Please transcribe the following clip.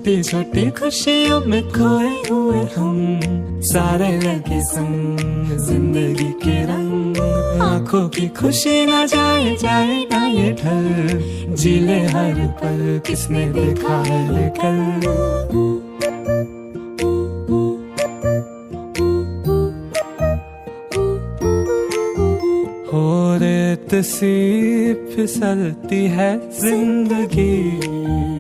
छोटी छोटी खुशियों में खोए हुए हम, सारे लगे संग जिंदगी के रंग। आंखों की खुशी ना जाए जाए ना ये ढल, जी ले हर पल किसने देखा है कल। हो रेत सी फिसलती है जिंदगी।